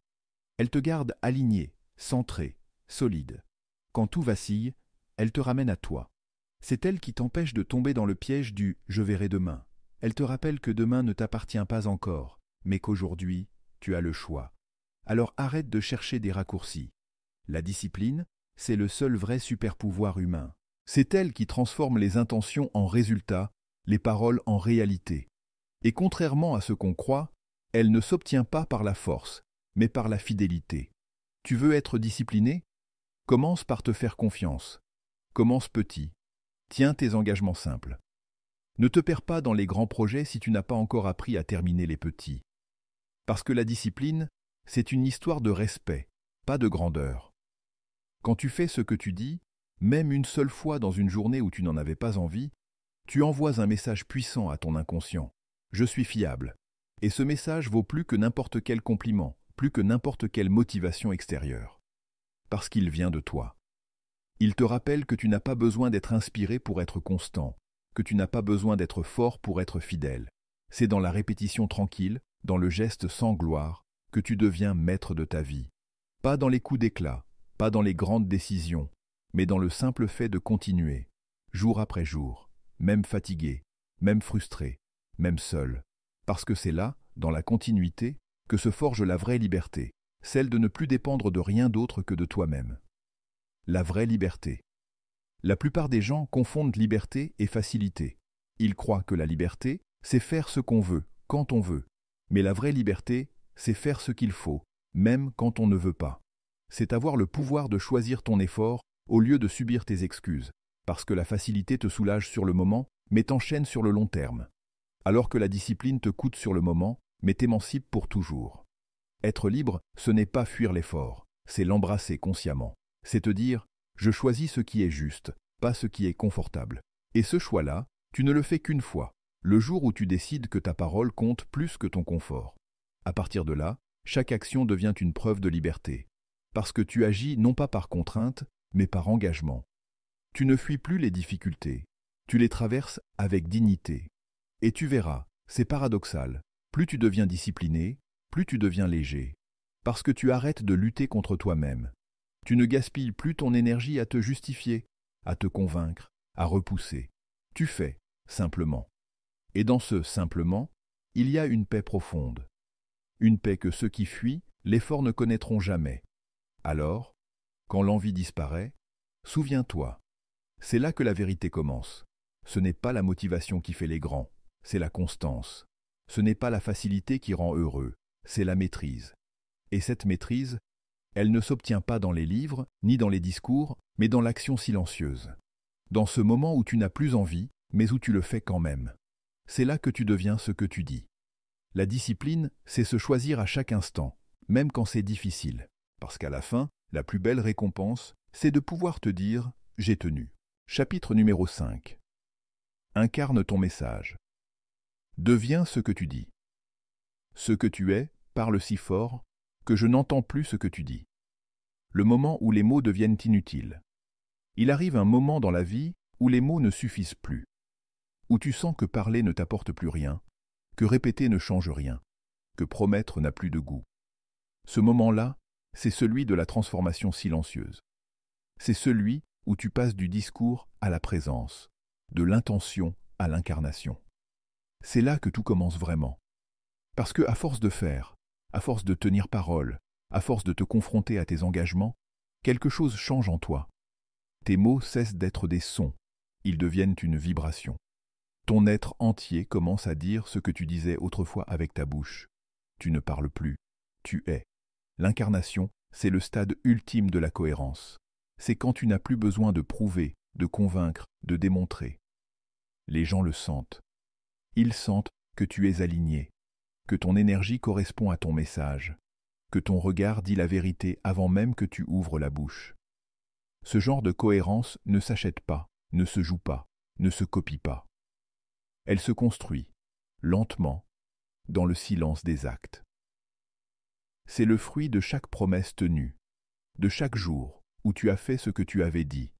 Elle te garde aligné, centré, solide. Quand tout vacille, elle te ramène à toi. C'est elle qui t'empêche de tomber dans le piège du « je verrai demain ». Elle te rappelle que demain ne t'appartient pas encore, mais qu'aujourd'hui, tu as le choix. Alors arrête de chercher des raccourcis. La discipline, c'est le seul vrai super-pouvoir humain. C'est elle qui transforme les intentions en résultats, les paroles en réalité. Et contrairement à ce qu'on croit, elle ne s'obtient pas par la force, mais par la fidélité. Tu veux être discipliné? Commence par te faire confiance. Commence petit. Tiens tes engagements simples. Ne te perds pas dans les grands projets si tu n'as pas encore appris à terminer les petits. Parce que la discipline, c'est une histoire de respect, pas de grandeur. Quand tu fais ce que tu dis, même une seule fois dans une journée où tu n'en avais pas envie, tu envoies un message puissant à ton inconscient. Je suis fiable. Et ce message vaut plus que n'importe quel compliment, plus que n'importe quelle motivation extérieure. Parce qu'il vient de toi. Il te rappelle que tu n'as pas besoin d'être inspiré pour être constant, que tu n'as pas besoin d'être fort pour être fidèle. C'est dans la répétition tranquille, dans le geste sans gloire, que tu deviens maître de ta vie. Pas dans les coups d'éclat, pas dans les grandes décisions, mais dans le simple fait de continuer, jour après jour, même fatigué, même frustré, même seul. Parce que c'est là, dans la continuité, que se forge la vraie liberté, celle de ne plus dépendre de rien d'autre que de toi-même. La vraie liberté. La plupart des gens confondent liberté et facilité. Ils croient que la liberté, c'est faire ce qu'on veut, quand on veut. Mais la vraie liberté, c'est faire ce qu'il faut, même quand on ne veut pas. C'est avoir le pouvoir de choisir ton effort au lieu de subir tes excuses, parce que la facilité te soulage sur le moment, mais t'enchaîne sur le long terme. Alors que la discipline te coûte sur le moment, mais t'émancipe pour toujours. Être libre, ce n'est pas fuir l'effort, c'est l'embrasser consciemment. C'est te dire « je choisis ce qui est juste, pas ce qui est confortable ». Et ce choix-là, tu ne le fais qu'une fois, le jour où tu décides que ta parole compte plus que ton confort. À partir de là, chaque action devient une preuve de liberté, parce que tu agis non pas par contrainte, mais par engagement. Tu ne fuis plus les difficultés, tu les traverses avec dignité. Et tu verras, c'est paradoxal, plus tu deviens discipliné, plus tu deviens léger, parce que tu arrêtes de lutter contre toi-même. Tu ne gaspilles plus ton énergie à te justifier, à te convaincre, à repousser. Tu fais, simplement. Et dans ce « simplement », il y a une paix profonde. Une paix que ceux qui fuient, l'effort ne connaîtront jamais. Alors, quand l'envie disparaît, souviens-toi. C'est là que la vérité commence. Ce n'est pas la motivation qui fait les grands, c'est la constance. Ce n'est pas la facilité qui rend heureux, c'est la maîtrise. Et cette maîtrise, elle ne s'obtient pas dans les livres, ni dans les discours, mais dans l'action silencieuse. Dans ce moment où tu n'as plus envie, mais où tu le fais quand même. C'est là que tu deviens ce que tu dis. La discipline, c'est se choisir à chaque instant, même quand c'est difficile. Parce qu'à la fin, la plus belle récompense, c'est de pouvoir te dire « j'ai tenu ». Chapitre numéro 5. Incarne ton message. Deviens ce que tu dis. Ce que tu es parle si fort que je n'entends plus ce que tu dis. Le moment où les mots deviennent inutiles. Il arrive un moment dans la vie où les mots ne suffisent plus, où tu sens que parler ne t'apporte plus rien, que répéter ne change rien, que promettre n'a plus de goût. Ce moment-là, c'est celui de la transformation silencieuse. C'est celui où tu passes du discours à la présence, de l'intention à l'incarnation. C'est là que tout commence vraiment. Parce que à force de faire, à force de tenir parole, à force de te confronter à tes engagements, quelque chose change en toi. Tes mots cessent d'être des sons, ils deviennent une vibration. Ton être entier commence à dire ce que tu disais autrefois avec ta bouche. Tu ne parles plus, tu es. L'incarnation, c'est le stade ultime de la cohérence. C'est quand tu n'as plus besoin de prouver, de convaincre, de démontrer. Les gens le sentent. Ils sentent que tu es aligné, que ton énergie correspond à ton message, que ton regard dit la vérité avant même que tu ouvres la bouche. Ce genre de cohérence ne s'achète pas, ne se joue pas, ne se copie pas. Elle se construit, lentement, dans le silence des actes. C'est le fruit de chaque promesse tenue, de chaque jour où tu as fait ce que tu avais dit,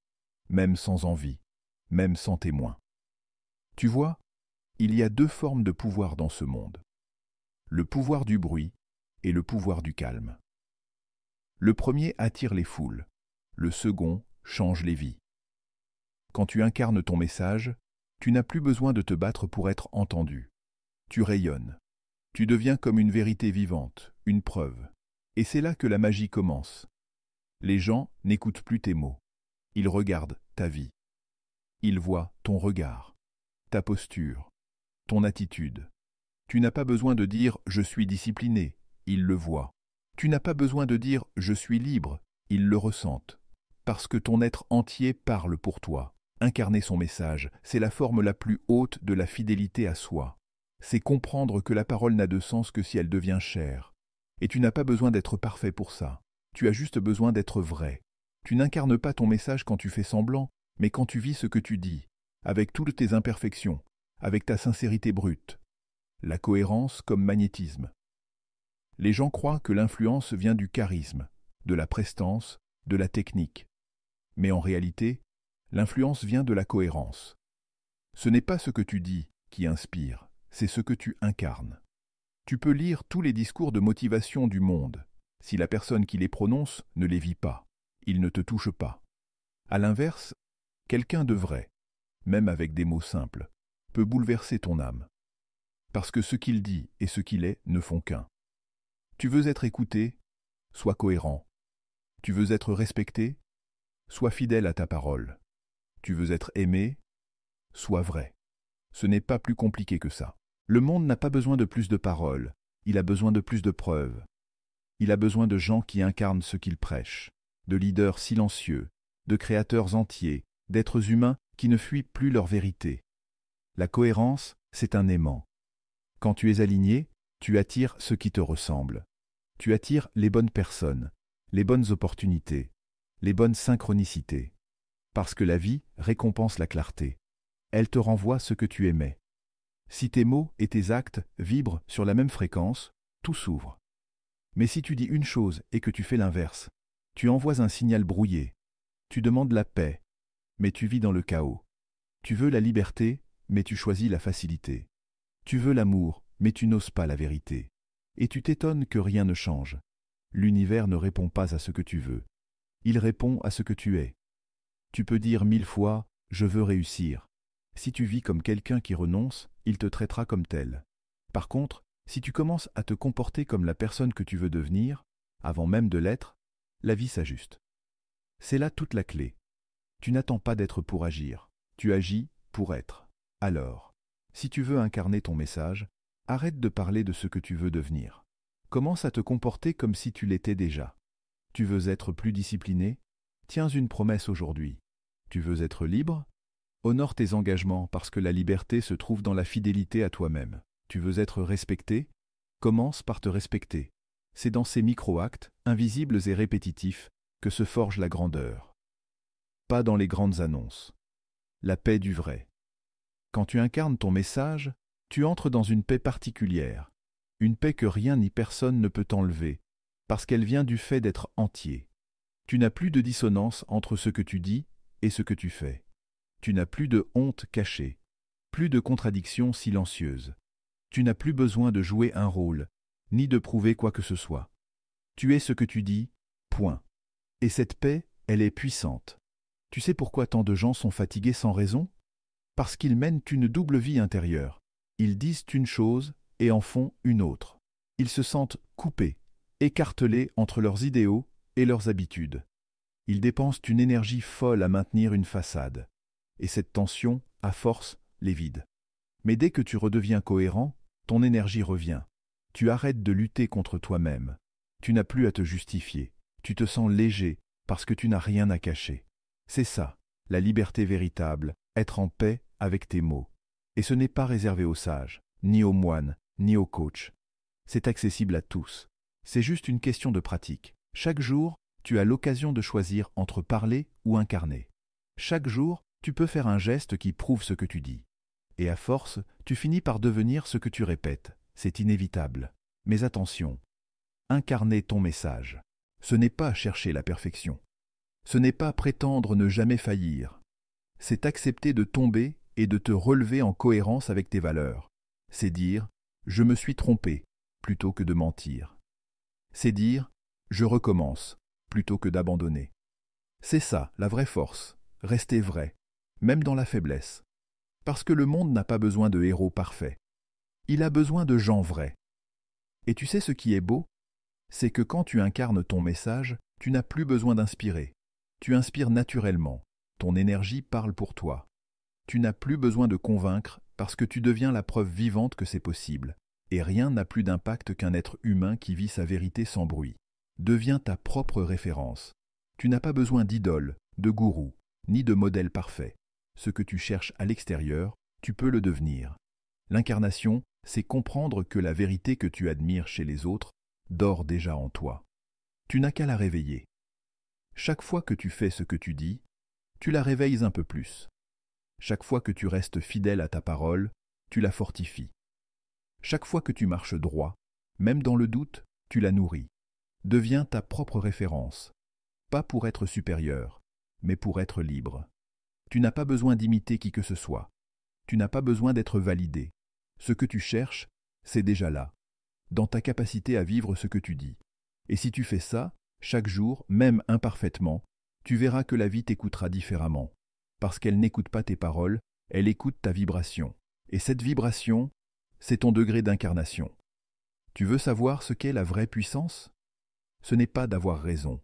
même sans envie, même sans témoin. Tu vois, il y a deux formes de pouvoir dans ce monde. Le pouvoir du bruit et le pouvoir du calme. Le premier attire les foules, le second change les vies. Quand tu incarnes ton message, tu n'as plus besoin de te battre pour être entendu. Tu rayonnes. Tu deviens comme une vérité vivante, une preuve. Et c'est là que la magie commence. Les gens n'écoutent plus tes mots. Ils regardent ta vie. Ils voient ton regard, ta posture, ton attitude. Tu n'as pas besoin de dire « je suis discipliné », ils le voient. Tu n'as pas besoin de dire « je suis libre », ils le ressentent. Parce que ton être entier parle pour toi. Incarner son message, c'est la forme la plus haute de la fidélité à soi. C'est comprendre que la parole n'a de sens que si elle devient chair. Et tu n'as pas besoin d'être parfait pour ça. Tu as juste besoin d'être vrai. Tu n'incarnes pas ton message quand tu fais semblant, mais quand tu vis ce que tu dis, avec toutes tes imperfections, avec ta sincérité brute. La cohérence comme magnétisme. Les gens croient que l'influence vient du charisme, de la prestance, de la technique. Mais en réalité, l'influence vient de la cohérence. Ce n'est pas ce que tu dis qui inspire, c'est ce que tu incarnes. Tu peux lire tous les discours de motivation du monde. Si la personne qui les prononce ne les vit pas, ils ne te touchent pas. À l'inverse, quelqu'un de vrai, même avec des mots simples, peut bouleverser ton âme. Parce que ce qu'il dit et ce qu'il est ne font qu'un. Tu veux être écouté? Sois cohérent. Tu veux être respecté? Sois fidèle à ta parole. Tu veux être aimé? Sois vrai. Ce n'est pas plus compliqué que ça. Le monde n'a pas besoin de plus de paroles, il a besoin de plus de preuves. Il a besoin de gens qui incarnent ce qu'ils prêchent, de leaders silencieux, de créateurs entiers, d'êtres humains qui ne fuient plus leur vérité. La cohérence, c'est un aimant. Quand tu es aligné, tu attires ce qui te ressemble. Tu attires les bonnes personnes, les bonnes opportunités, les bonnes synchronicités. Parce que la vie récompense la clarté. Elle te renvoie ce que tu aimais. Si tes mots et tes actes vibrent sur la même fréquence, tout s'ouvre. Mais si tu dis une chose et que tu fais l'inverse, tu envoies un signal brouillé. Tu demandes la paix, mais tu vis dans le chaos. Tu veux la liberté, mais tu choisis la facilité. Tu veux l'amour, mais tu n'oses pas la vérité. Et tu t'étonnes que rien ne change. L'univers ne répond pas à ce que tu veux. Il répond à ce que tu es. Tu peux dire 1000 fois « je veux réussir ». Si tu vis comme quelqu'un qui renonce, il te traitera comme tel. Par contre, si tu commences à te comporter comme la personne que tu veux devenir, avant même de l'être, la vie s'ajuste. C'est là toute la clé. Tu n'attends pas d'être pour agir, tu agis pour être. Alors, si tu veux incarner ton message, arrête de parler de ce que tu veux devenir. Commence à te comporter comme si tu l'étais déjà. Tu veux être plus discipliné? Tiens une promesse aujourd'hui. Tu veux être libre? Honore tes engagements parce que la liberté se trouve dans la fidélité à toi-même. Tu veux être respecté? Commence par te respecter. C'est dans ces micro-actes, invisibles et répétitifs, que se forge la grandeur. Pas dans les grandes annonces. La paix du vrai. Quand tu incarnes ton message, tu entres dans une paix particulière. Une paix que rien ni personne ne peut t'enlever, parce qu'elle vient du fait d'être entier. Tu n'as plus de dissonance entre ce que tu dis et ce que tu fais. Tu n'as plus de honte cachée, plus de contradictions silencieuses. Tu n'as plus besoin de jouer un rôle, ni de prouver quoi que ce soit. Tu es ce que tu dis, point. Et cette paix, elle est puissante. Tu sais pourquoi tant de gens sont fatigués sans raison? Parce qu'ils mènent une double vie intérieure. Ils disent une chose et en font une autre. Ils se sentent coupés, écartelés entre leurs idéaux et leurs habitudes. Ils dépensent une énergie folle à maintenir une façade. Et cette tension, à force, les vide. Mais dès que tu redeviens cohérent, ton énergie revient. Tu arrêtes de lutter contre toi-même. Tu n'as plus à te justifier. Tu te sens léger parce que tu n'as rien à cacher. C'est ça, la liberté véritable, être en paix avec tes mots. Et ce n'est pas réservé aux sages, ni aux moines, ni aux coachs. C'est accessible à tous. C'est juste une question de pratique. Chaque jour, tu as l'occasion de choisir entre parler ou incarner. Chaque jour, tu peux faire un geste qui prouve ce que tu dis. Et à force, tu finis par devenir ce que tu répètes. C'est inévitable. Mais attention, incarner ton message, ce n'est pas chercher la perfection. Ce n'est pas prétendre ne jamais faillir. C'est accepter de tomber et de te relever en cohérence avec tes valeurs. C'est dire « je me suis trompé » plutôt que de mentir. C'est dire « je recommence » plutôt que d'abandonner. C'est ça, la vraie force, rester vrai, même dans la faiblesse. Parce que le monde n'a pas besoin de héros parfaits. Il a besoin de gens vrais. Et tu sais ce qui est beau? C'est que quand tu incarnes ton message, tu n'as plus besoin d'inspirer. Tu inspires naturellement. Ton énergie parle pour toi. Tu n'as plus besoin de convaincre parce que tu deviens la preuve vivante que c'est possible. Et rien n'a plus d'impact qu'un être humain qui vit sa vérité sans bruit. Deviens ta propre référence. Tu n'as pas besoin d'idole, de gourou, ni de modèle parfait. Ce que tu cherches à l'extérieur, tu peux le devenir. L'incarnation, c'est comprendre que la vérité que tu admires chez les autres dort déjà en toi. Tu n'as qu'à la réveiller. Chaque fois que tu fais ce que tu dis, tu la réveilles un peu plus. Chaque fois que tu restes fidèle à ta parole, tu la fortifies. Chaque fois que tu marches droit, même dans le doute, tu la nourris. Deviens ta propre référence, pas pour être supérieur, mais pour être libre. Tu n'as pas besoin d'imiter qui que ce soit. Tu n'as pas besoin d'être validé. Ce que tu cherches, c'est déjà là, dans ta capacité à vivre ce que tu dis. Et si tu fais ça, chaque jour, même imparfaitement, tu verras que la vie t'écoutera différemment. Parce qu'elle n'écoute pas tes paroles, elle écoute ta vibration. Et cette vibration, c'est ton degré d'incarnation. Tu veux savoir ce qu'est la vraie puissance? Ce n'est pas d'avoir raison,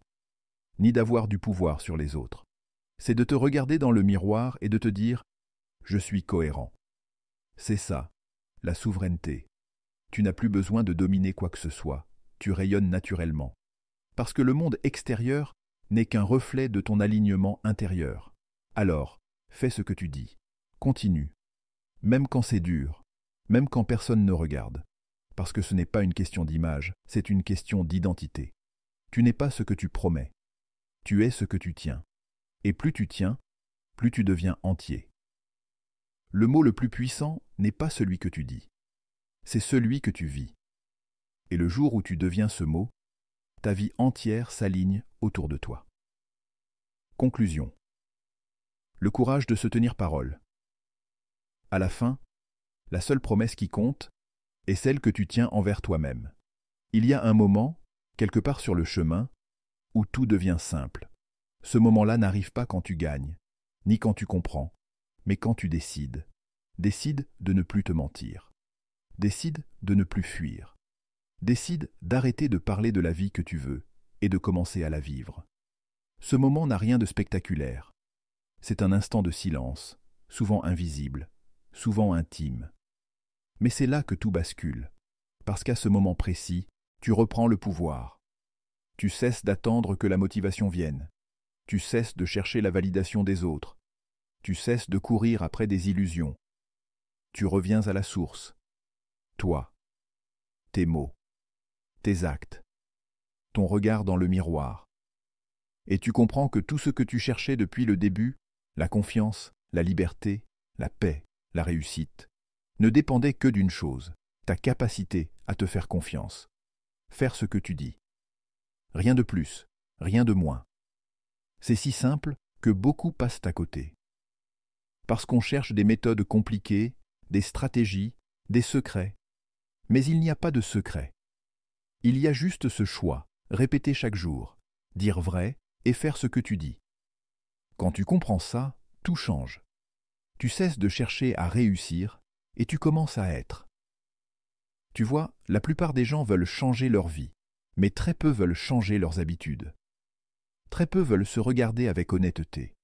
ni d'avoir du pouvoir sur les autres. C'est de te regarder dans le miroir et de te dire « Je suis cohérent ». C'est ça, la souveraineté. Tu n'as plus besoin de dominer quoi que ce soit, tu rayonnes naturellement. Parce que le monde extérieur n'est qu'un reflet de ton alignement intérieur. Alors, fais ce que tu dis. Continue. Même quand c'est dur, même quand personne ne regarde. Parce que ce n'est pas une question d'image, c'est une question d'identité. Tu n'es pas ce que tu promets. Tu es ce que tu tiens. Et plus tu tiens, plus tu deviens entier. Le mot le plus puissant n'est pas celui que tu dis. C'est celui que tu vis. Et le jour où tu deviens ce mot, ta vie entière s'aligne autour de toi. Conclusion. Le courage de se tenir parole. À la fin, la seule promesse qui compte est celle que tu tiens envers toi-même. Il y a un moment, quelque part sur le chemin, où tout devient simple. Ce moment-là n'arrive pas quand tu gagnes, ni quand tu comprends, mais quand tu décides. Décide de ne plus te mentir. Décide de ne plus fuir. Décide d'arrêter de parler de la vie que tu veux et de commencer à la vivre. Ce moment n'a rien de spectaculaire. C'est un instant de silence, souvent invisible, souvent intime. Mais c'est là que tout bascule, parce qu'à ce moment précis, tu reprends le pouvoir. Tu cesses d'attendre que la motivation vienne. Tu cesses de chercher la validation des autres. Tu cesses de courir après des illusions. Tu reviens à la source. Toi, tes mots, tes actes, ton regard dans le miroir. Et tu comprends que tout ce que tu cherchais depuis le début, la confiance, la liberté, la paix, la réussite, ne dépendait que d'une chose, ta capacité à te faire confiance. Faire ce que tu dis. Rien de plus, rien de moins. C'est si simple que beaucoup passent à côté. Parce qu'on cherche des méthodes compliquées, des stratégies, des secrets. Mais il n'y a pas de secret. Il y a juste ce choix, répéter chaque jour, dire vrai et faire ce que tu dis. Quand tu comprends ça, tout change. Tu cesses de chercher à réussir et tu commences à être. Tu vois, la plupart des gens veulent changer leur vie, mais très peu veulent changer leurs habitudes. Très peu veulent se regarder avec honnêteté.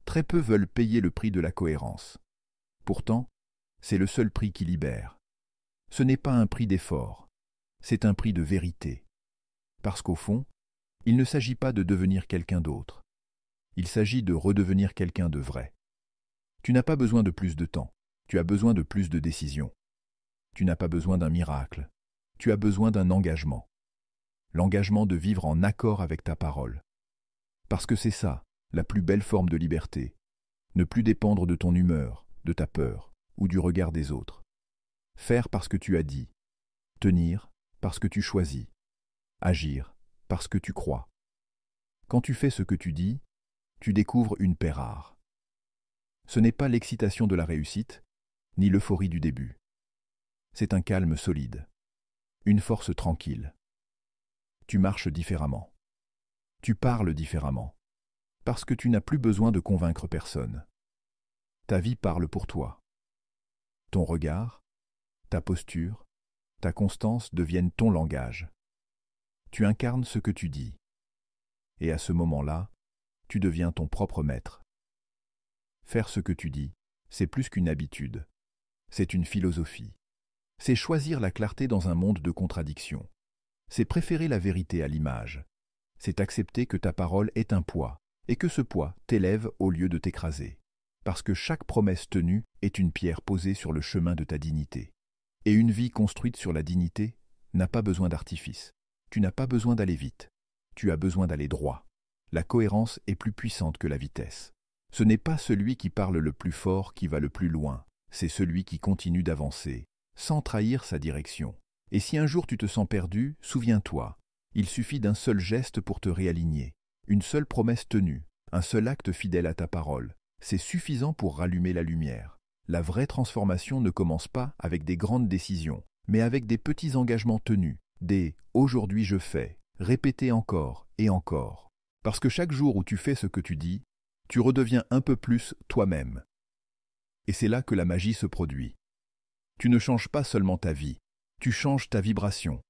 Très peu veulent payer le prix de la cohérence. Pourtant, c'est le seul prix qui libère. Ce n'est pas un prix d'effort, c'est un prix de vérité. Parce qu'au fond, il ne s'agit pas de devenir quelqu'un d'autre. Il s'agit de redevenir quelqu'un de vrai. Tu n'as pas besoin de plus de temps, tu as besoin de plus de décisions. Tu n'as pas besoin d'un miracle, tu as besoin d'un engagement. L'engagement de vivre en accord avec ta parole. Parce que c'est ça, la plus belle forme de liberté. Ne plus dépendre de ton humeur, de ta peur ou du regard des autres. Faire parce que tu as dit. Tenir parce que tu choisis. Agir parce que tu crois. Quand tu fais ce que tu dis, tu découvres une paix rare. Ce n'est pas l'excitation de la réussite, ni l'euphorie du début. C'est un calme solide, une force tranquille. Tu marches différemment. Tu parles différemment. Parce que tu n'as plus besoin de convaincre personne. Ta vie parle pour toi. Ton regard, ta posture, ta constance deviennent ton langage. Tu incarnes ce que tu dis. Et à ce moment-là, tu deviens ton propre maître. Faire ce que tu dis, c'est plus qu'une habitude. C'est une philosophie. C'est choisir la clarté dans un monde de contradictions. C'est préférer la vérité à l'image. C'est accepter que ta parole est un poids, et que ce poids t'élève au lieu de t'écraser. Parce que chaque promesse tenue est une pierre posée sur le chemin de ta dignité. Et une vie construite sur la dignité n'a pas besoin d'artifice. Tu n'as pas besoin d'aller vite. Tu as besoin d'aller droit. La cohérence est plus puissante que la vitesse. Ce n'est pas celui qui parle le plus fort qui va le plus loin, c'est celui qui continue d'avancer, sans trahir sa direction. Et si un jour tu te sens perdu, souviens-toi, il suffit d'un seul geste pour te réaligner, une seule promesse tenue, un seul acte fidèle à ta parole. C'est suffisant pour rallumer la lumière. La vraie transformation ne commence pas avec des grandes décisions, mais avec des petits engagements tenus, des « aujourd'hui je fais », répétés encore et encore. Parce que chaque jour où tu fais ce que tu dis, tu redeviens un peu plus toi-même. Et c'est là que la magie se produit. Tu ne changes pas seulement ta vie, tu changes ta vibration.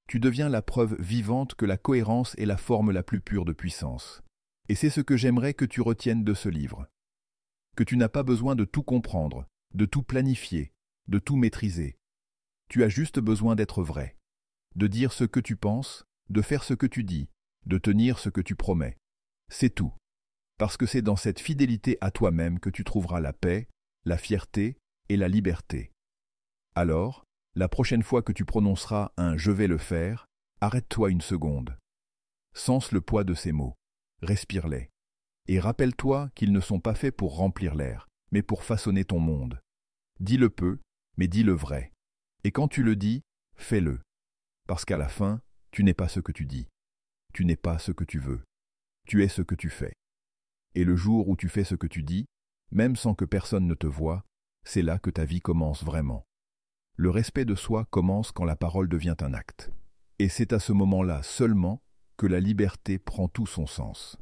Tu deviens la preuve vivante que la cohérence est la forme la plus pure de puissance. Et c'est ce que j'aimerais que tu retiennes de ce livre. Que tu n'as pas besoin de tout comprendre, de tout planifier, de tout maîtriser. Tu as juste besoin d'être vrai, de dire ce que tu penses, de faire ce que tu dis, de tenir ce que tu promets. C'est tout. Parce que c'est dans cette fidélité à toi-même que tu trouveras la paix, la fierté et la liberté. Alors, la prochaine fois que tu prononceras un « je vais le faire », arrête-toi une seconde. Sens le poids de ces mots, respire-les. Et rappelle-toi qu'ils ne sont pas faits pour remplir l'air, mais pour façonner ton monde. Dis-le peu, mais dis-le vrai. Et quand tu le dis, fais-le. Parce qu'à la fin, tu n'es pas ce que tu dis. Tu n'es pas ce que tu veux. Tu es ce que tu fais. Et le jour où tu fais ce que tu dis, même sans que personne ne te voie, c'est là que ta vie commence vraiment. Le respect de soi commence quand la parole devient un acte. Et c'est à ce moment-là seulement que la liberté prend tout son sens.